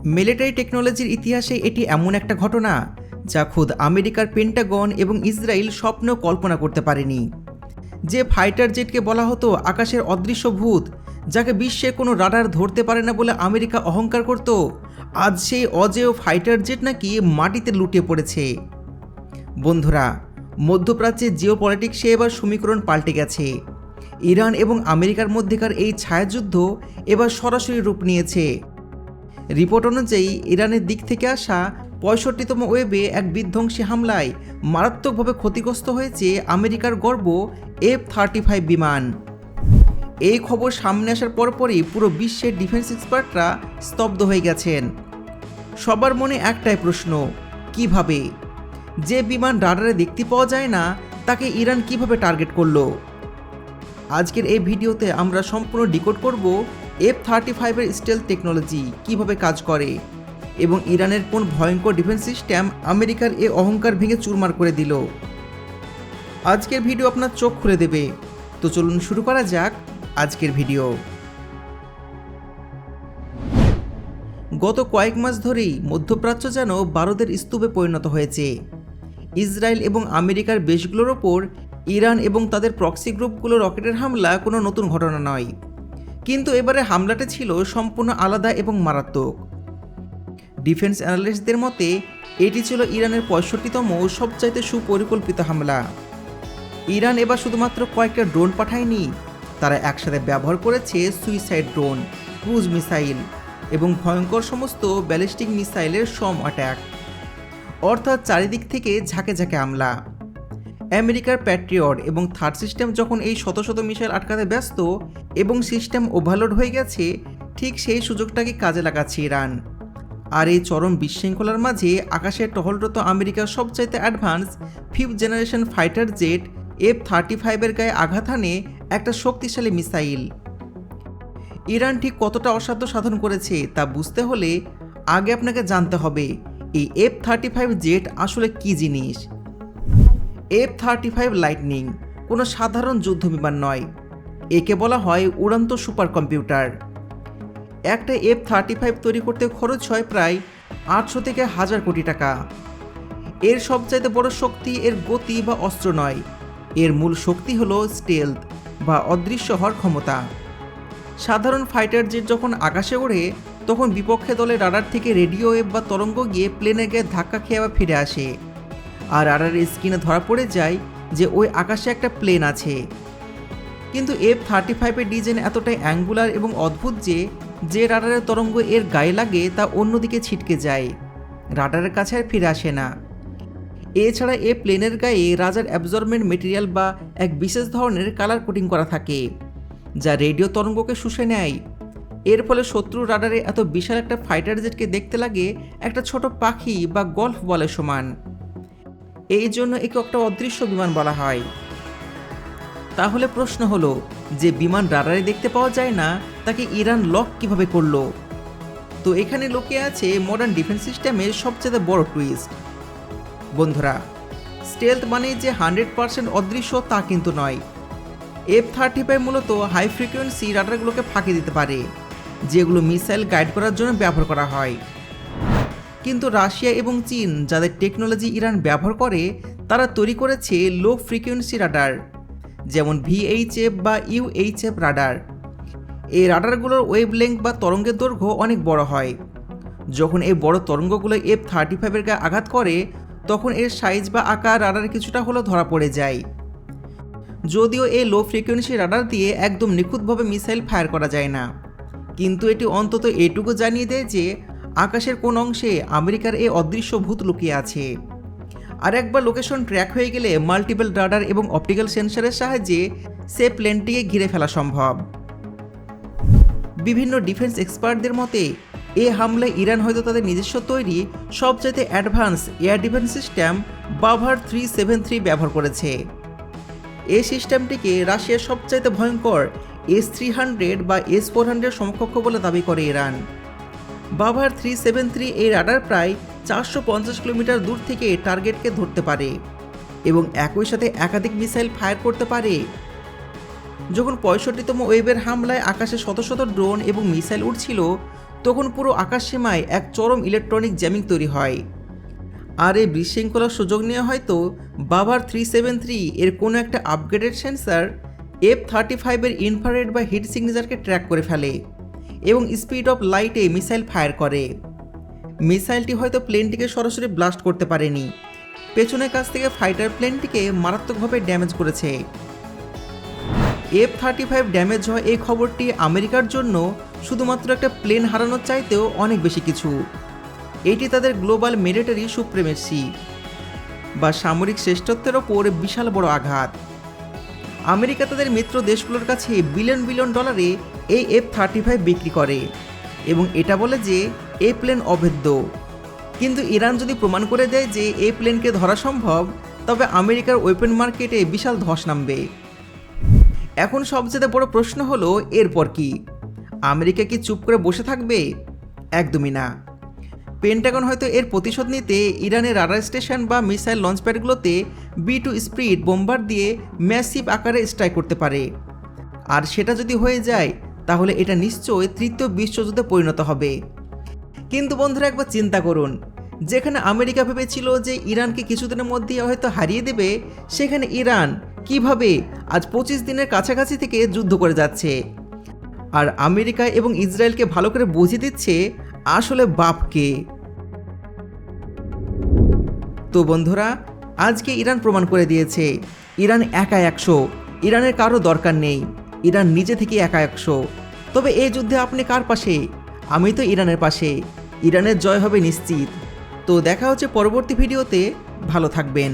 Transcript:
Military টেকনোলজির ইতিহাসে এটি এমন একটা ঘটনা যা খোদ আমেরিকার পেন্টাগন এবং ইসরায়েল স্বপ্নেও কল্পনা করতে পারেনি। যে ফাইটার জেটকে বলা হতো আকাশের অদৃশ্য ভূত, যাকে বিশ্বে কোনো রাডার ধরতে পারে না বলে আমেরিকা অহংকার করত, আজ সেই অজেয় ফাইটার জেট নাকি মাটিতে লুটিয়ে পড়েছে। বন্ধুরা, মধ্যপ্রাচ্যে জিওপলিটিক্সে এবার সমীকরণ পাল্টে গেছে। ইরান এবং আমেরিকার মধ্যেকার এই ছায়াযুদ্ধ এবার সরাসরি রূপ নিয়েছে। রিপোর্ট অনুযায়ী ইরানের দিক থেকে আসা 65তম ওয়েবে এক বিধ্বংসী হামলায় মারাত্মকভাবে ক্ষতিগ্রস্ত হয়েছে আমেরিকার গর্ব F-35 বিমান। এই খবর সামনে আসার পরপরই পুরো বিশ্বের ডিফেন্স এক্সপার্টরা স্তব্ধ হয়ে গেছেন। সবার মনে একটাই প্রশ্ন, কিভাবে? যে বিমান রাডারে দেখতে পাওয়া যায় না, তাকে ইরান কিভাবে টার্গেট করলো? আজকের এই ভিডিওতে আমরা সম্পূর্ণ ডিকোড করব F-35 এর স্টেলথ টেকনোলজি কিভাবে কাজ করে এবং ইরানের কোন ভয়ঙ্কর ডিফেন্স সিস্টেম আমেরিকার এই অহংকার ভেঙে চুরমার করে দিল। আজকের ভিডিও আপনার চোখ খুলে দেবে। তো চলুন শুরু করা যাক আজকের ভিডিও। গত কয়েক মাস ধরেই মধ্যপ্রাচ্য যেন বারুদের স্তূপে পরিণত হয়েছে। ইসরায়েল এবং আমেরিকার দেশগুলোর ওপর ইরান এবং তাদের প্রক্সি গ্রুপগুলো রকেটের হামলা কোনো নতুন ঘটনা নয়, কিন্তু এবারে হামলাটা ছিল সম্পূর্ণ আলাদা এবং মারাত্মক। ডিফেন্স অ্যানালিস্টদের মতে এটি ছিল ইরানের 65তম সবচাইতে সুপরিকল্পিত হামলা। ইরান এবার শুধুমাত্র কয়েকটা ড্রোন পাঠায়নি, তারা একসাথে ব্যবহার করেছে সুইসাইড ড্রোন, ক্রুজ মিসাইল এবং ভয়ঙ্কর সমস্ত ব্যালিস্টিক মিসাইলের সম অ্যাটাক, অর্থাৎ চারিদিক থেকে ঝাঁকে ঝাঁকে হামলা। আমেরিকার প্যাট্রিয়ট এবং থার্ড সিস্টেম যখন এই শত শত মিসাইল আটকাতে ব্যস্ত এবং সিস্টেম ওভারলোড হয়ে গেছে, ঠিক সেই সুযোগটাকে কাজে লাগাচ্ছে ইরান। আর এই চরম বিশৃঙ্খলার মাঝে আকাশে টহলরত আমেরিকার সবচাইতে advance 5th generation fighter jet F-35 এর গায়ে আঘাত হানে একটা শক্তিশালী মিসাইল। ইরান ঠিক কতটা অসাধ্য সাধন করেছে তা বুঝতে হলে আগে আপনাকে জানতে হবে এই F-35 জেট আসলে কী জিনিস। F-35 লাইটনিং কোনো সাধারণ যুদ্ধ বিমান নয়, একে বলা হয় উড়ন্ত সুপার কম্পিউটার। একটা F-35 তৈরি করতে খরচ হয় প্রায় 800 থেকে 1000 কোটি টাকা। এর সবচাইতে বড় শক্তি এর গতি বা অস্ত্র নয়, এর মূল শক্তি হলো স্টেলথ বা অদৃশ্য হওয়ার ক্ষমতা। সাধারণ ফাইটার জেট যখন আকাশে ওড়ে তখন বিপক্ষে দলের রাডার থেকে রেডিও ওয়েভ বা তরঙ্গ গিয়ে প্লেনের গায়ে ধাক্কা খেয়ে আবার ফিরে আসে, আর রাডারের স্ক্রিনে ধরা পড়ে যায় যে ওই আকাশে একটা প্লেন আছে। কিন্তু F-35 এর ডিজাইন এতটাই অ্যাঙ্গুলার এবং অদ্ভুত যে রাডারের তরঙ্গ এর গায়ে লাগে তা অন্যদিকে ছিটকে যায়, রাডারের কাছে আর ফিরে আসে না। এছাড়া এই প্লেনের গায়ে রাডার অ্যাবজর্বমেন্ট মেটেরিয়াল বা এক বিশেষ ধরনের কালার কোটিং করা থাকে, যা রেডিও তরঙ্গকে শুষে নেয়। এর ফলে শত্রু রাডারে এত বিশাল একটা ফাইটার জেটকে দেখতে লাগে একটা ছোট পাখি বা গল্ফ বলের সমান। এই জন্য একে একটা অদৃশ্য বিমান বলা হয়। তাহলে প্রশ্ন হলো, যে বিমান রাডারে দেখতে পাওয়া যায় না তাকে ইরান লক কিভাবে করলো? তো এখানে লোকে আছে মডার্ন ডিফেন্স সিস্টেমের সবচেয়ে বড় টুইস্ট। বন্ধুরা, স্টেলথ মানে যে 100% অদৃশ্য তা কিন্তু নয়। F-35 মূলত হাই ফ্রিকোয়েন্সি রাডারগুলোকে ফাঁকি দিতে পারে, যেগুলো মিসাইল গাইড করার জন্য ব্যবহার করা হয়। কিন্তু রাশিয়া এবং চীন যাদের টেকনোলজি ইরান ব্যবহার করে, তারা তৈরি করেছে লো ফ্রিকোয়েন্সি রাডার, যেমন VHF বা UHF রাডার। এই রাডারগুলোর ওয়েভলেংথ বা তরঙ্গের দৈর্ঘ্য অনেক বড় হয়। যখন এই বড় তরঙ্গগুলো F-35 এর গায়ে আঘাত করে তখন এর সাইজ বা আকার রাডারে কিছুটা হলেও ধরা পড়ে যায়। যদিও এই লো ফ্রিকোয়েন্সি রাডার দিয়ে একদম নিখুঁতভাবে মিসাইল ফায়ার করা যায় না, কিন্তু এটি অন্তত এটুকু জানিয়ে দেয় যে আকাশের কোন অংশে আমেরিকার এই অদৃশ্য ভূত লুকিয়ে আছে। আর একবার লোকেশন ট্র্যাক হয়ে গেলে মাল্টিপল রাডার এবং অপটিক্যাল সেন্সরের সাহায্যে সে প্লেনটিকে ঘিরে ফেলা সম্ভব। বিভিন্ন ডিফেন্স এক্সপার্টদের মতে এই হামলায় ইরান হয়তো তাদের নিজস্ব তৈরি সবচাইতে অ্যাডভান্স এয়ার ডিফেন্স সিস্টেম বাভার 373 ব্যবহার করেছে। এই সিস্টেমটিকে রাশিয়ার সবচাইতে ভয়ঙ্কর S-300 বা S-400 সমকক্ষ বলে দাবি করে ইরান। বাভার 373 এই রাডার প্রায় 450 কিলোমিটার দূর থেকে টার্গেটকে ধরতে পারে এবং একই সাথে একাধিক মিসাইল ফায়ার করতে পারে। যখন 65তম ওয়েবের হামলায় আকাশে শত শত ড্রোন এবং মিসাইল উঠছিল, তখন পুরো আকাশসীমায় এক চরম ইলেকট্রনিক জ্যামিং তৈরি হয়। আর এই বিশৃঙ্খলার সুযোগ নিয়ে হয়তো বাভার 373 এর কোনো একটা আপগ্রেডেড সেন্সার F-35 এর ইনফ্রারেড বা হিট সিগনেচারকে ট্র্যাক করে ফেলে এবং স্পিড অফ লাইটে মিসাইল ফায়ার করে। মিসাইলটি হয়তো প্লেনটিকে সরাসরি ব্লাস্ট করতে পারেনি, পেছনের কাছ থেকে ফাইটার প্লেনটিকে মারাত্মকভাবে ড্যামেজ করেছে। F-35 ড্যামেজ হওয়া এই খবরটি আমেরিকার জন্য শুধুমাত্র একটা প্লেন হারানোর চাইতেও অনেক বেশি কিছু। এটি তাদের গ্লোবাল মিলিটারি সুপ্রিমেসি বা সামরিক শ্রেষ্ঠত্বের ওপর বিশাল বড় আঘাত। আমেরিকা তাদের মিত্র দেশগুলোর কাছে বিলিয়ন বিলিয়ন ডলারে এই F-35 বিক্রি করে এবং এটা বলে যে এই প্লেন অভেদ্য। কিন্তু ইরান যদি প্রমাণ করে দেয় যে এই প্লেনকে ধরা সম্ভব, তবে আমেরিকার ওয়েপন মার্কেটে বিশাল ধস নামবে। এখন সবচেয়ে বড় প্রশ্ন হলো, এরপর কি? আমেরিকা কি চুপ করে বসে থাকবে? একদমই না। পেন্টাগন হয়তো এর প্রতিশোধ নিতে ইরানের রাডার স্টেশন বা মিসাইল লঞ্চপ্যাডগুলোতে B-2 স্পিড বোম্বার দিয়ে ম্যাসিভ আকারে স্ট্রাইক করতে পারে। আর সেটা যদি হয়ে যায়, তাহলে এটা নিশ্চয়ই তৃতীয় বিশ্বযুদ্ধে পরিণত হবে। কিন্তু বন্ধুরা, একবার চিন্তা করুন, যেখানে আমেরিকা ভেবেছিল যে ইরানকে কিছুদিনের মধ্যেই হয়তো হারিয়ে দেবে, সেখানে ইরান কিভাবে আজ 25 দিনের কাছাকাছি থেকে যুদ্ধ করে যাচ্ছে। আর আমেরিকা এবং ইসরায়েলকে ভালো করে বুঝিয়ে দিচ্ছে আসলে বাপকে। তো বন্ধুরা, আজকে ইরান প্রমাণ করে দিয়েছে ইরান একা 100, ইরানের কারো দরকার নেই, ইরান নিজে থেকে একা 100। তবে এই যুদ্ধে আপনি কার পাশে? আমি তো ইরানের পাশে। ইরানের জয় হবে নিশ্চিত। তো দেখা হচ্ছে পরবর্তী ভিডিওতে। ভালো থাকবেন।